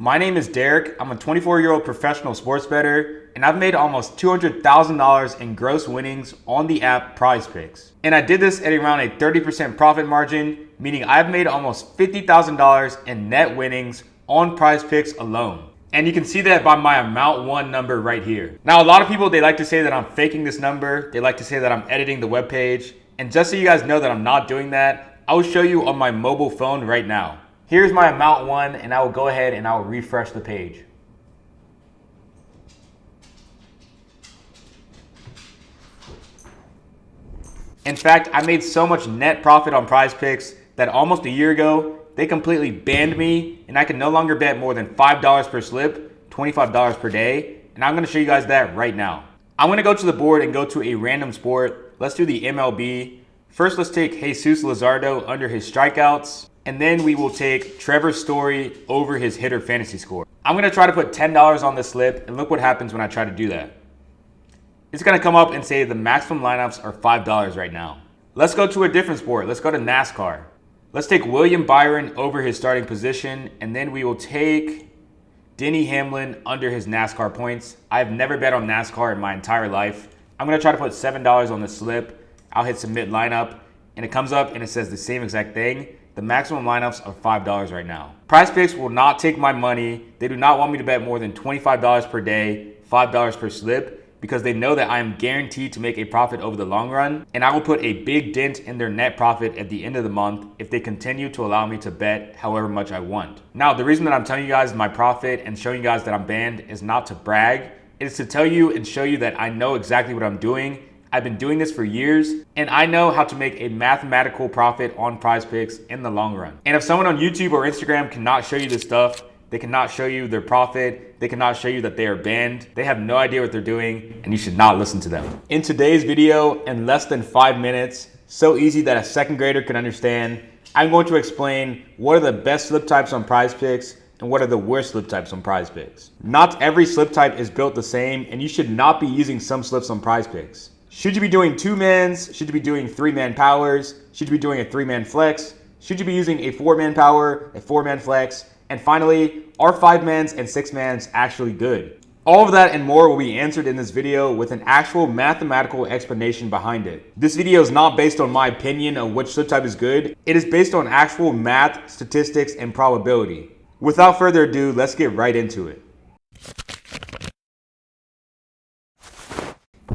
My name is Derek. I'm a 24-year-old professional sports bettor, and I've made almost $200,000 in gross winnings on the app PrizePicks. And I did this at around a 30% profit margin, meaning I've made almost $50,000 in net winnings on PrizePicks alone. And you can see that by my amount won number right here. Now, a lot of people, they like to say that I'm faking this number. They like to say that I'm editing the webpage. And just so you guys know that I'm not doing that, I will show you on my mobile phone right now. Here's my amount won, and I will go ahead and I will refresh the page. In fact, I made so much net profit on PrizePicks that almost a year ago, they completely banned me, and I can no longer bet more than $5 per slip, $25 per day, and I'm gonna show you guys that right now. I'm gonna go to the board and go to a random sport. Let's do the MLB. First, let's take Jesus Luzardo under his strikeouts. And then we will take Trevor Story over his hitter fantasy score. I'm gonna try to put $10 on this slip, and look what happens when I try to do that. It's gonna come up and say the maximum lineups are $5 right now. Let's go to a different sport. Let's go to NASCAR. Let's take William Byron over his starting position, and then we will take Denny Hamlin under his NASCAR points. I've never bet on NASCAR in my entire life. I'm gonna try to put $7 on the slip. I'll hit submit lineup, and it comes up and it says the same exact thing. The maximum lineups are $5 right now. PrizePicks will not take my money. They do not want me to bet more than $25 per day, $5 per slip, because they know that I am guaranteed to make a profit over the long run, and I will put a big dent in their net profit at the end of the month if they continue to allow me to bet however much I want. Now, the reason that I'm telling you guys my profit and showing you guys that I'm banned is not to brag. It is to tell you and show you that I know exactly what I'm doing. I've been doing this for years, and I know how to make a mathematical profit on PrizePicks in the long run. And if someone on YouTube or Instagram cannot show you this stuff, they cannot show you their profit, they cannot show you that they are banned, they have no idea what they're doing, and you should not listen to them. In today's video, in less than 5 minutes, so easy that a second grader can understand, I'm going to explain what are the best slip types on PrizePicks and what are the worst slip types on PrizePicks. Not every slip type is built the same, and you should not be using some slips on PrizePicks. Should you be doing 2-mans? Should you be doing 3-man powers? Should you be doing a 3-man flex? Should you be using a 4-man power, a 4-man flex? And finally, are 5-mans and 6-mans actually good? All of that and more will be answered in this video with an actual mathematical explanation behind it. This video is not based on my opinion of which slip type is good. It is based on actual math, statistics, and probability. Without further ado, let's get right into it.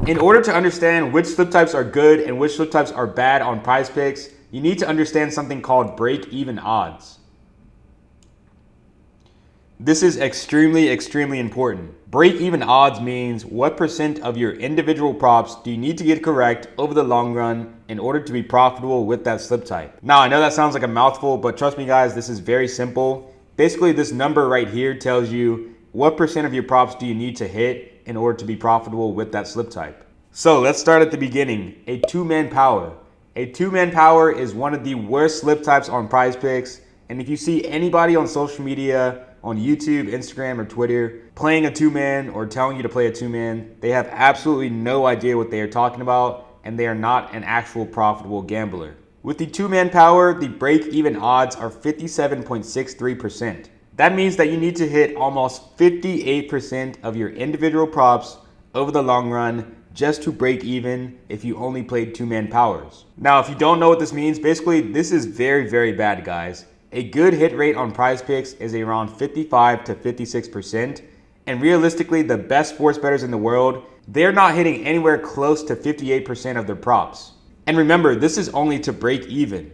In order to understand which slip types are good and which slip types are bad on PrizePicks, you need to understand something called break-even odds. This is extremely important. Break-even odds means what percent of your individual props do you need to get correct over the long run in order to be profitable with that slip type. Now, I know that sounds like a mouthful, but trust me guys, this is very simple. Basically, this number right here tells you what percent of your props do you need to hit in order to be profitable with that slip type. So let's start at the beginning. A 2-man power. A 2-man power is one of the worst slip types on PrizePicks. And if you see anybody on social media, on YouTube, Instagram, or Twitter, playing a 2-man or telling you to play a 2-man, they have absolutely no idea what they are talking about, and they are not an actual profitable gambler. With the 2-man power, the break-even odds are 57.63%. That means that you need to hit almost 58% of your individual props over the long run just to break even if you only played 2-man powers. Now, if you don't know what this means, basically this is very bad, guys. A good hit rate on PrizePicks is around 55 to 56%. And realistically, the best sports bettors in the world, they're not hitting anywhere close to 58% of their props. And remember, this is only to break even.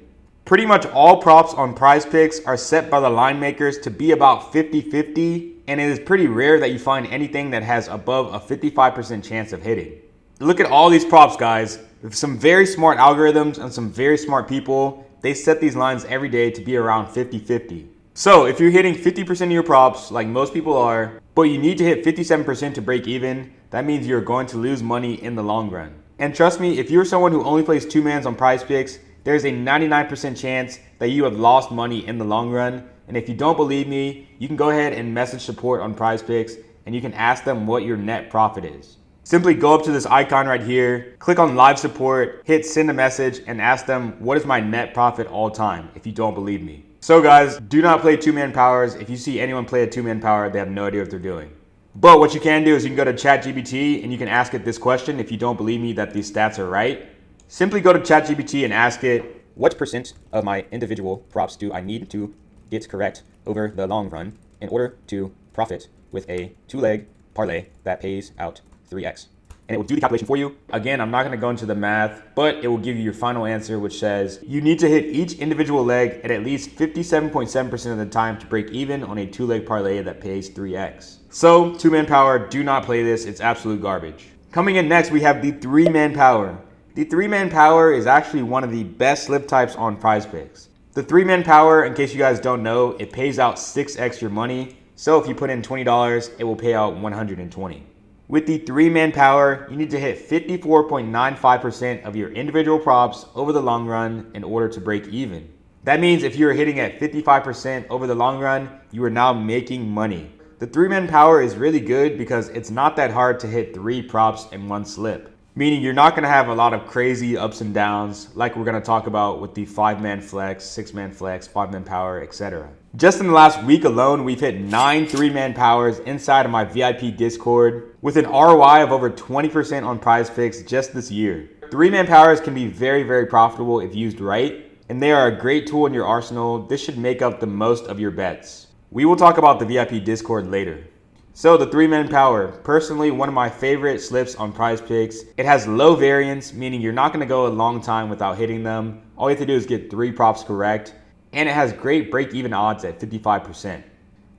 Pretty much all props on PrizePicks are set by the line makers to be about 50-50, and it is pretty rare that you find anything that has above a 55% chance of hitting. Look at all these props, guys. With some very smart algorithms and some very smart people, they set these lines every day to be around 50-50. So if you're hitting 50% of your props, like most people are, but you need to hit 57% to break even, that means you're going to lose money in the long run. And trust me, if you're someone who only plays 2-mans on PrizePicks, there's a 99% chance that you have lost money in the long run. And if you don't believe me, you can go ahead and message support on PrizePicks and you can ask them what your net profit is. Simply go up to this icon right here, click on live support, hit send a message and ask them what is my net profit all time if you don't believe me. So guys, do not play two-man powers. If you see anyone play a two-man power, they have no idea what they're doing. But what you can do is you can go to ChatGPT and you can ask it this question if you don't believe me that these stats are right. Simply go to ChatGPT and ask it, what percent of my individual props do I need to get correct over the long run in order to profit with a two-leg parlay that pays out 3x? And it will do the calculation for you. Again, I'm not going to go into the math, but it will give you your final answer, which says you need to hit each individual leg at least 57.7% of the time to break even on a two-leg parlay that pays 3x. So, two-man power, do not play this. It's absolute garbage. Coming in next, we have the three-man power. The three-man power is actually one of the best slip types on PrizePicks. The three-man power, in case you guys don't know, it pays out 6x your money. So if you put in $20, it will pay out $120. With the three-man power, you need to hit 54.95% of your individual props over the long run in order to break even. That means if you're hitting at 55% over the long run, you are now making money. The three-man power is really good because it's not that hard to hit 3 props in one slip. Meaning you're not going to have a lot of crazy ups and downs like we're going to talk about with the 5-man flex, 6-man flex, 5-man power, etc. Just in the last week alone, we've hit 9 3-man powers inside of my VIP Discord with an ROI of over 20% on PrizePicks just this year. 3-man powers can be very, very profitable if used right, and they are a great tool in your arsenal. This should make up the most of your bets. We will talk about the VIP Discord later. So the 3-man power, personally one of my favorite slips on PrizePicks. It has low variance, meaning you're not going to go a long time without hitting them. All you have to do is get 3 props correct, and it has great break-even odds at 55%.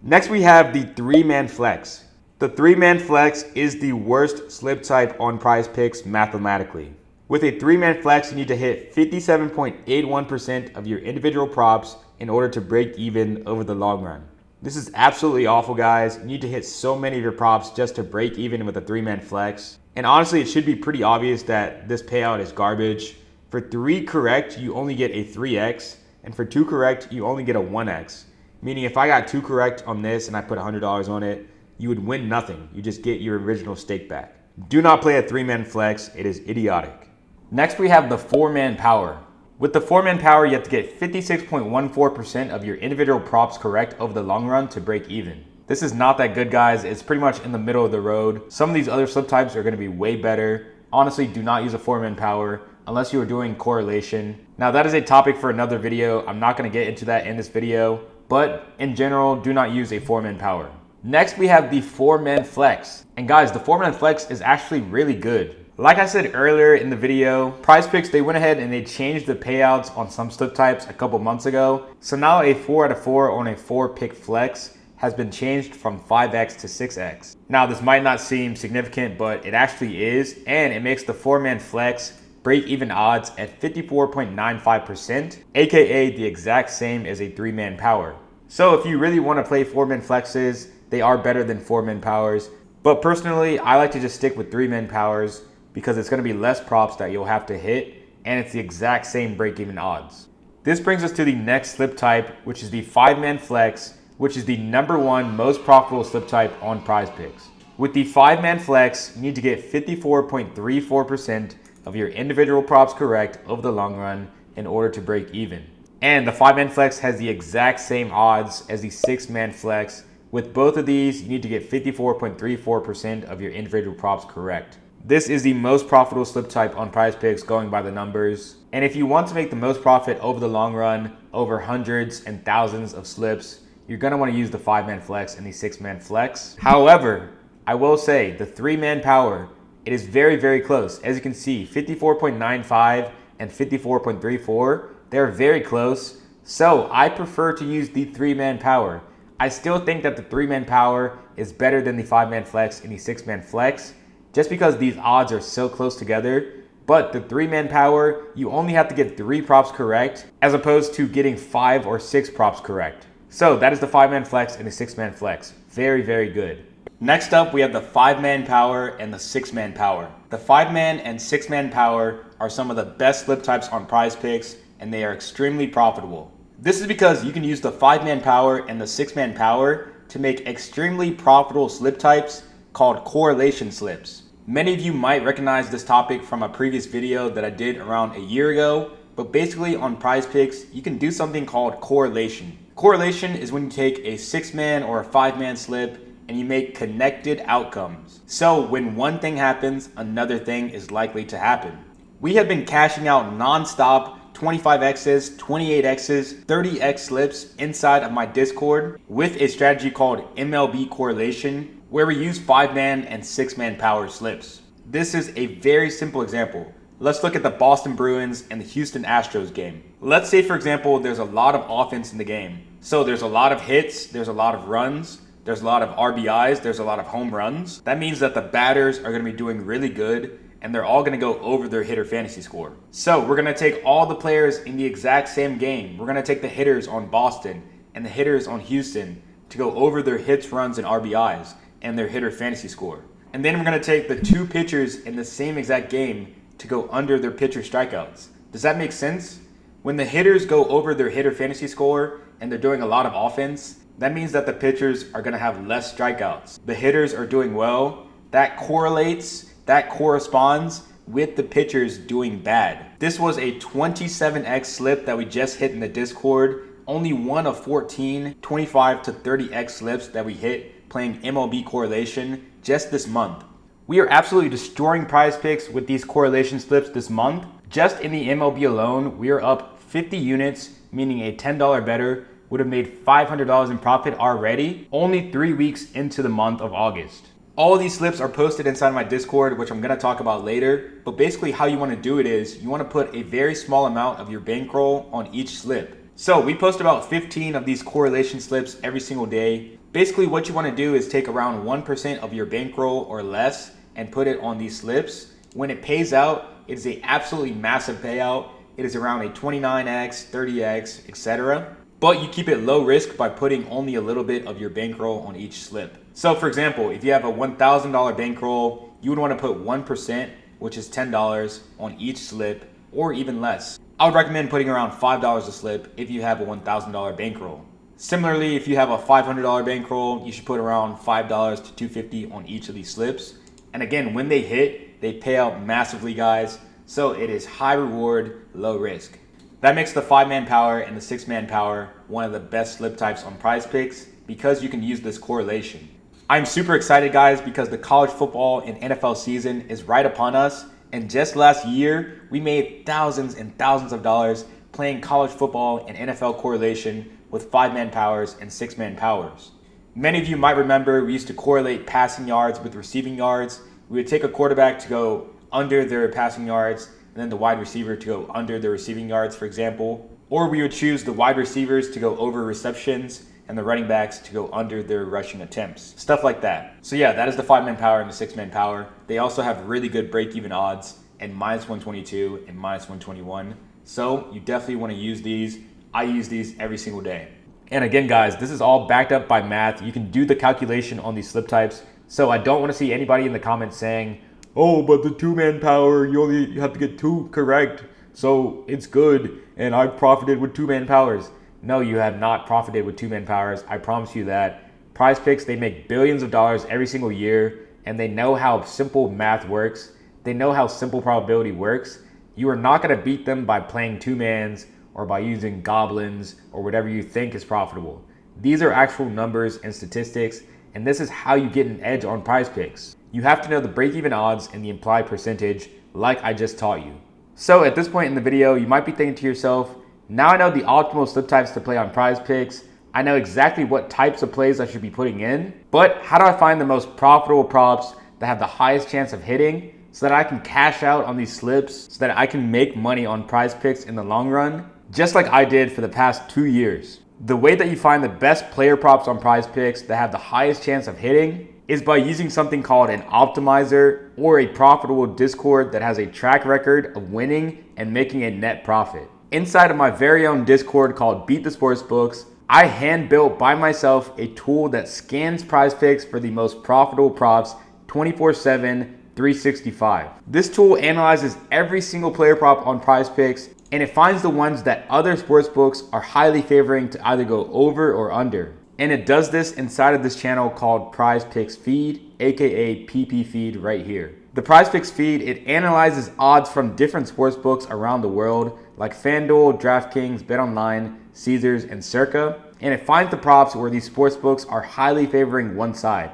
Next we have the 3-man flex. The 3-man flex is the worst slip type on PrizePicks mathematically. With a 3-man flex, you need to hit 57.81% of your individual props in order to break even over the long run. This is absolutely awful, guys. You need to hit so many of your props just to break even with a 3-man flex. And honestly, it should be pretty obvious that this payout is garbage. For 3 correct, you only get a 3x. And for 2 correct, you only get a 1x. Meaning if I got 2 correct on this and I put $100 on it, you would win nothing. You just get your original stake back. Do not play a 3-man flex. It is idiotic. Next, we have the 4-man power. With the 4-man power, you have to get 56.14% of your individual props correct over the long run to break even. This is not that good, guys. It's pretty much in the middle of the road. Some of these other slip types are going to be way better. Honestly, do not use a 4-man power unless you are doing correlation. Now, that is a topic for another video. I'm not going to get into that in this video, but in general, do not use a 4-man power. Next, we have the 4-man flex. And guys, the 4-man flex is actually really good. Like I said earlier in the video, PrizePicks, they went ahead and they changed the payouts on some slip types a couple months ago. So now a 4 out of 4 on a 4-pick flex has been changed from 5x to 6x. Now this might not seem significant, but it actually is, and it makes the 4-man flex break even odds at 54.95%, aka the exact same as a 3-man power. So if you really want to play 4-man flexes, they are better than 4-man powers. But personally, I like to just stick with 3-man powers because it's going to be less props that you'll have to hit, and it's the exact same break-even odds. This brings us to the next slip type, which is the 5-man flex, which is the #1 most profitable slip type on PrizePicks. With the 5-man flex, you need to get 54.34% of your individual props correct over the long run in order to break even. And the 5-man flex has the exact same odds as the 6-man flex. With both of these, you need to get 54.34% of your individual props correct. This is the most profitable slip type on PrizePicks going by the numbers. And if you want to make the most profit over the long run, over hundreds and thousands of slips, you're going to want to use the 5-man flex and the 6-man flex. However, I will say the 3-man power, it is very, very close. As you can see, 54.95 and 54.34, they're very close. So I prefer to use the 3-man power. I still think that the 3-man power is better than the 5-man flex and the 6-man flex, just because these odds are so close together. But the 3-man power, you only have to get 3 props correct as opposed to getting 5 or 6 props correct. So that is the 5-man flex and the 6-man flex. Very, very good. Next up, we have the 5-man power and the 6-man power. The 5-man and 6-man power are some of the best slip types on PrizePicks, and they are extremely profitable. This is because you can use the 5-man power and the 6-man power to make extremely profitable slip types called correlation slips. Many of you might recognize this topic from a previous video that I did around a year ago. but basically on PrizePicks, you can do something called correlation. Correlation is when you take a 6-man or a 5-man slip and you make connected outcomes. So when one thing happens, another thing is likely to happen. We have been cashing out non-stop 25x's, 28x's, 30x slips inside of my Discord with a strategy called MLB Correlation, where we use 5-man and 6-man power slips. This is a very simple example. Let's look at the Boston Bruins and the Houston Astros game. Let's say, for example, there's a lot of offense in the game. So there's a lot of hits, there's a lot of runs, there's a lot of RBIs, there's a lot of home runs. That means that the batters are going to be doing really good and they're all going to go over their hitter fantasy score. So we're going to take all the players in the exact same game. We're going to take the hitters on Boston and the hitters on Houston to go over their hits, runs, and RBIs and their hitter fantasy score. And then we're going to take the 2 pitchers in the same exact game to go under their pitcher strikeouts. Does that make sense? When the hitters go over their hitter fantasy score and they're doing a lot of offense, that means that the pitchers are going to have less strikeouts. The hitters are doing well. That correlates, that corresponds with the pitchers doing bad. This was a 27x slip that we just hit in the Discord. Only one of 14 25 to 30x slips that we hit playing MLB Correlation just this month. We are absolutely destroying PrizePicks with these correlation slips this month. Just in the MLB alone, we are up 50 units, meaning a $10 better would have made $500 in profit already, only 3 weeks into the month of August. All of these slips are posted inside my Discord, which I'm going to talk about later. But basically how you want to do it is you want to put a very small amount of your bankroll on each slip. So we post about 15 of these correlation slips every single day. Basically what you want to do is take around 1% of your bankroll or less and put it on these slips. When it pays out, it is an absolutely massive payout. It is around a 29x, 30x, etc. But you keep it low risk by putting only a little bit of your bankroll on each slip. So for example, if you have a $1,000 bankroll, you would want to put 1%, which is $10 on each slip, or even less. I would recommend putting around $5 a slip if you have a $1,000 bankroll. Similarly, if you have a $500 bankroll, you should put around $5 to $250 on each of these slips. And again, when they hit, they pay out massively, guys. So it is high reward, low risk. That makes the 5-man power and the 6-man power one of the best slip types on PrizePicks because you can use this correlation. I'm super excited, guys, because the college football and NFL season is right upon us. And just last year, we made thousands and thousands of dollars playing college football and NFL correlation with 5-man powers and 6-man powers. Many of you might remember we used to correlate passing yards with receiving yards. We would take a quarterback to go under their passing yards and then the wide receiver to go under the receiving yards, for example. Or we would choose the wide receivers to go over receptions and the running backs to go under their rushing attempts. Stuff like that. So yeah, that is the 5-man power and the 6-man power. They also have really good break-even odds and -122 and -121. So you definitely want to use these. I use these every single day. And again, guys, this is all backed up by math. You can do the calculation on these slip types. So I don't want to see anybody in the comments saying, oh, but the 2-man power, you have to get 2 correct, so it's good, and I've profited with 2-man powers. No, you have not profited with 2-man powers. I promise you that. PrizePicks, they make billions of dollars every single year, and they know how simple math works. They know how simple probability works. You are not going to beat them by playing 2-mans or by using goblins or whatever you think is profitable. These are actual numbers and statistics, and this is how you get an edge on PrizePicks. You have to know the break-even odds and the implied percentage like I just taught you. So at this point in the video, you might be thinking to yourself, now I know the optimal slip types to play on PrizePicks. I know exactly what types of plays I should be putting in, but how do I find the most profitable props that have the highest chance of hitting so that I can cash out on these slips so that I can make money on PrizePicks in the long run, just like I did for the past 2 years? The way that you find the best player props on PrizePicks that have the highest chance of hitting is by using something called an optimizer or a profitable Discord that has a track record of winning and making a net profit. Inside of my very own Discord called Beat the Sportsbooks, I hand-built by myself a tool that scans PrizePicks for the most profitable props 24/7, 365. This tool analyzes every single player prop on PrizePicks and it finds the ones that other sportsbooks are highly favoring to either go over or under. And it does this inside of this channel called PrizePicks Feed, aka PP Feed right here. The PrizePicks Feed, it analyzes odds from different sportsbooks around the world, like FanDuel, DraftKings, BetOnline, Caesars, and Circa, and it finds the props where these sportsbooks are highly favoring one side.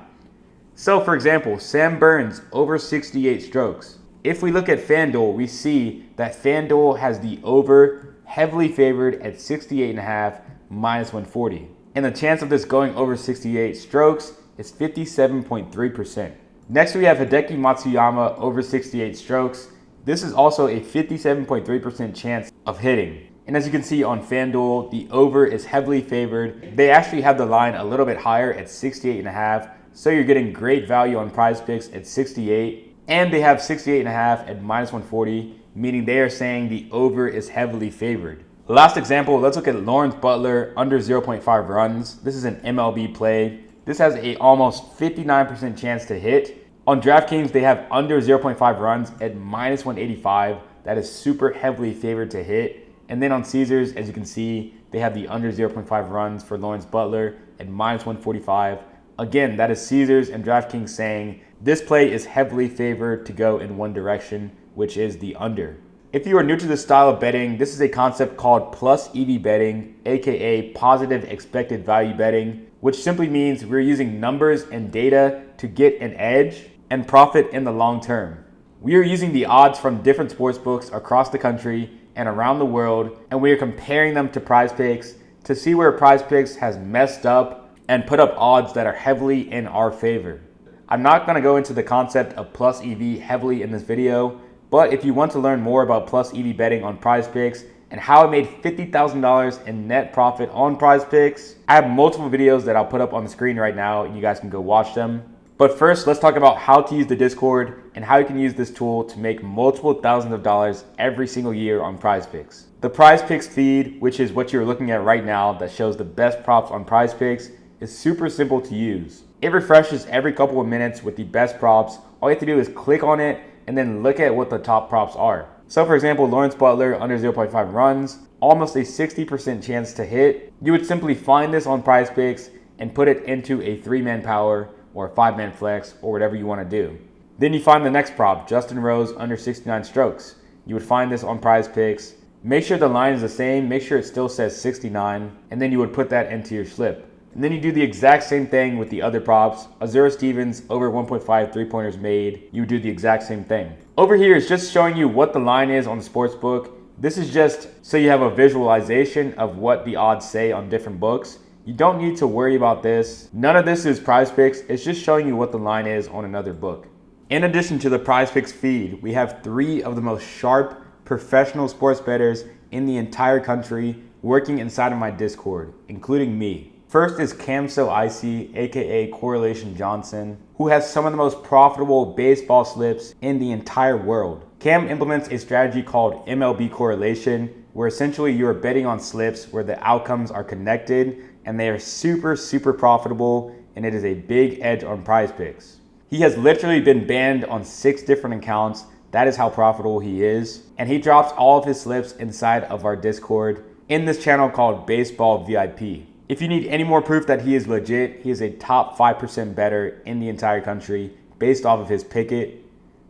So for example, Sam Burns over 68 strokes. If we look at FanDuel, we see that FanDuel has the over heavily favored at 68.5 minus 140. And the chance of this going over 68 strokes is 57.3%. Next we have Hideki Matsuyama over 68 strokes. This is also a 57.3% chance of hitting. And as you can see on FanDuel, the over is heavily favored. They actually have the line a little bit higher at 68.5. So you're getting great value on PrizePicks at 68. And they have 68.5 at minus 140, meaning they are saying the over is heavily favored. Last example, let's look at Lawrence Butler under 0.5 runs. This is an MLB play. This has a almost 59% chance to hit. On DraftKings, they have under 0.5 runs at minus 185. That is super heavily favored to hit. And then on Caesars, as you can see, they have the under 0.5 runs for Lawrence Butler at minus 145. Again, that is Caesars and DraftKings saying this play is heavily favored to go in one direction, which is the under. If you are new to this style of betting, this is a concept called plus EV betting, aka positive expected value betting, which simply means we're using numbers and data to get an edge and profit in the long term. We are using the odds from different sportsbooks across the country and around the world, and we are comparing them to PrizePicks to see where PrizePicks has messed up and put up odds that are heavily in our favor. I'm not going to go into the concept of plus EV heavily in this video, but if you want to learn more about plus EV betting on PrizePicks and how I made $50,000 in net profit on PrizePicks, I have multiple videos that I'll put up on the screen right now and you guys can go watch them. But first, let's talk about how to use the Discord and how you can use this tool to make multiple thousands of dollars every single year on PrizePicks. The PrizePicks feed, which is what you're looking at right now that shows the best props on PrizePicks, is super simple to use. It refreshes every couple of minutes with the best props. All you have to do is click on it and then look at what the top props are. So for example, Lawrence Butler under 0.5 runs, almost a 60% chance to hit. You would simply find this on PrizePicks and put it into a 3-man power or a 5-man flex or whatever you want to do. Then you find the next prop, Justin Rose under 69 strokes. You would find this on PrizePicks. Make sure the line is the same, make sure it still says 69, and then you would put that into your slip. And then you do the exact same thing with the other props. Azura Stevens over 1.5 3-pointers made. You would do the exact same thing. Over here is just showing you what the line is on the sportsbook. This is just so you have a visualization of what the odds say on different books. You don't need to worry about this. None of this is PrizePicks. It's just showing you what the line is on another book. In addition to the PrizePicks feed, we have 3 of the most sharp professional sports bettors in the entire country working inside of my Discord, including me. First is Camso Icy, aka Correlation Johnson, who has some of the most profitable baseball slips in the entire world. Cam implements a strategy called MLB Correlation, where essentially you are betting on slips where the outcomes are connected and they are super profitable, and it is a big edge on PrizePicks. He has literally been banned on 6 different accounts. That is how profitable he is. And he drops all of his slips inside of our Discord in this channel called Baseball VIP. If you need any more proof that he is legit, he is a top 5% bettor in the entire country based off of his Picket,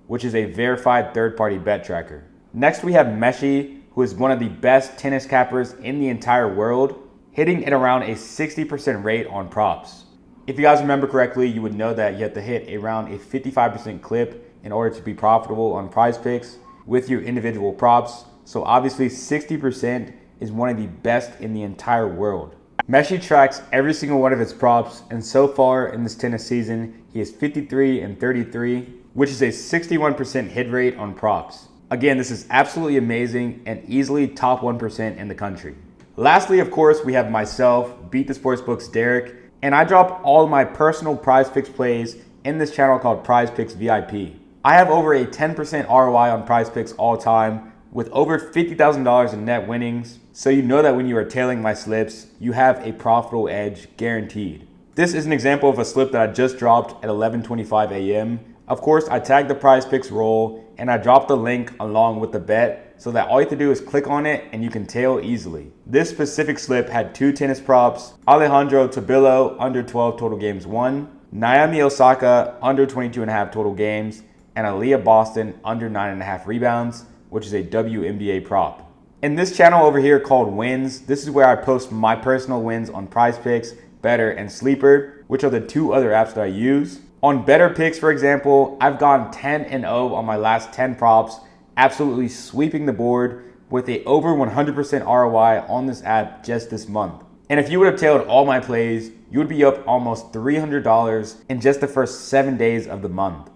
which is a verified third-party bet tracker. Next we have Meshi, who is one of the best tennis cappers in the entire world, hitting at around a 60% rate on props. If you guys remember correctly, you would know that you have to hit around a 55% clip in order to be profitable on PrizePicks with your individual props. So obviously 60% is one of the best in the entire world. Meshi tracks every single one of his props, and so far in this tennis season, he is 53 and 33, which is a 61% hit rate on props. Again, this is absolutely amazing and easily top 1% in the country. Lastly, of course, we have myself, Beat the Sportsbooks Derek, and I drop all of my personal PrizePicks plays in this channel called PrizePicks VIP. I have over a 10% ROI on PrizePicks all time with over $50,000 in net winnings. So you know that when you are tailing my slips, you have a profitable edge guaranteed. This is an example of a slip that I just dropped at 11:25 a.m. Of course, I tagged the PrizePicks roll and I dropped the link along with the bet so that all you have to do is click on it and you can tail easily. This specific slip had 2 tennis props: Alejandro Tabillo under 12 total games won, Naomi Osaka under 22.5 total games, and Aaliyah Boston under 9.5 rebounds, which is a WNBA prop. In this channel over here called Wins, this is where I post my personal wins on PrizePicks, Better, and Sleeper, which are the 2 other apps that I use. On Better Picks, for example, I've gone 10-0 on my last 10 props, absolutely sweeping the board with a over 100% ROI on this app just this month. And if you would have tailed all my plays, you would be up almost $300 in just the first 7 days of the month.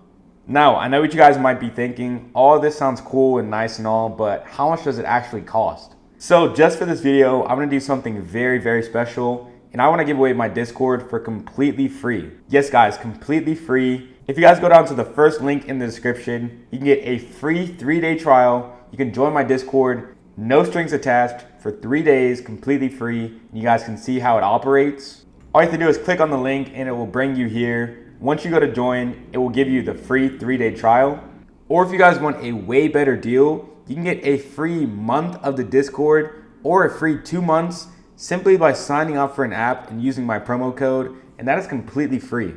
Now, I know what you guys might be thinking, all of this sounds cool and nice and all, but how much does it actually cost? So just for this video, I'm gonna do something very, very special, and I wanna give away my Discord for completely free. Yes guys, completely free. If you guys go down to the first link in the description, you can get a free 3-day trial. You can join my Discord, no strings attached, for 3 days, completely free. And you guys can see how it operates. All you have to do is click on the link and it will bring you here. Once you go to join, it will give you the free 3-day trial. Or if you guys want a way better deal, you can get a free month of the Discord or a free 2 months simply by signing up for an app and using my promo code, and that is completely free.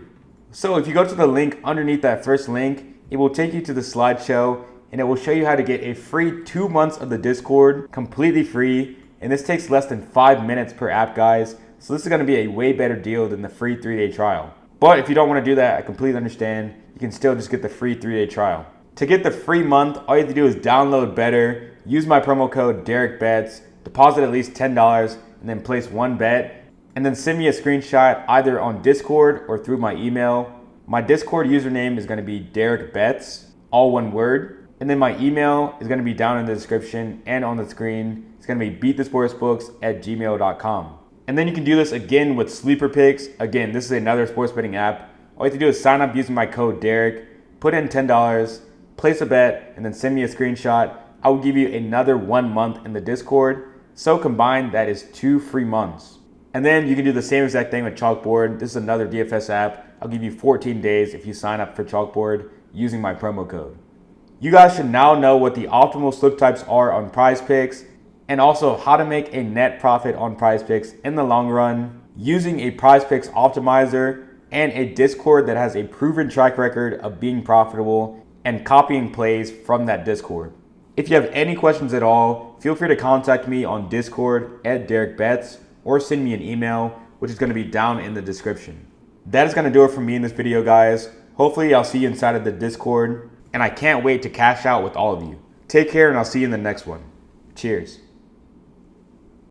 So if you go to the link underneath that first link, it will take you to the slideshow and it will show you how to get a free 2 months of the Discord completely free. And this takes less than 5 minutes per app, guys. So this is gonna be a way better deal than the free 3-day trial. But if you don't want to do that, I completely understand. You can still just get the free 3-day trial. To get the free month, all you have to do is download Better, use my promo code DerekBets, deposit at least $10, and then place 1 bet. And then send me a screenshot either on Discord or through my email. My Discord username is going to be DerekBets, all one word. And then my email is going to be down in the description and on the screen. It's going to be beatthesportsbooks@gmail.com. And then you can do this again with Sleeper Picks. Again, this is another sports betting app. All you have to do is sign up using my code Derek, put in $10, place a bet, and then send me a screenshot. I will give you another 1 month in the Discord. So combined, that is 2 free months. And then you can do the same exact thing with Chalkboard. This is another DFS app. I'll give you 14 days if you sign up for Chalkboard using my promo code. You guys should now know what the optimal slip types are on PrizePicks, and also how to make a net profit on PrizePicks in the long run using a PrizePicks optimizer and a Discord that has a proven track record of being profitable and copying plays from that Discord. If you have any questions at all, feel free to contact me on Discord @DerekBets or send me an email, which is going to be down in the description. That is going to do it for me in this video, guys. Hopefully I'll see you inside of the Discord, and I can't wait to cash out with all of you. Take care, and I'll see you in the next one. Cheers.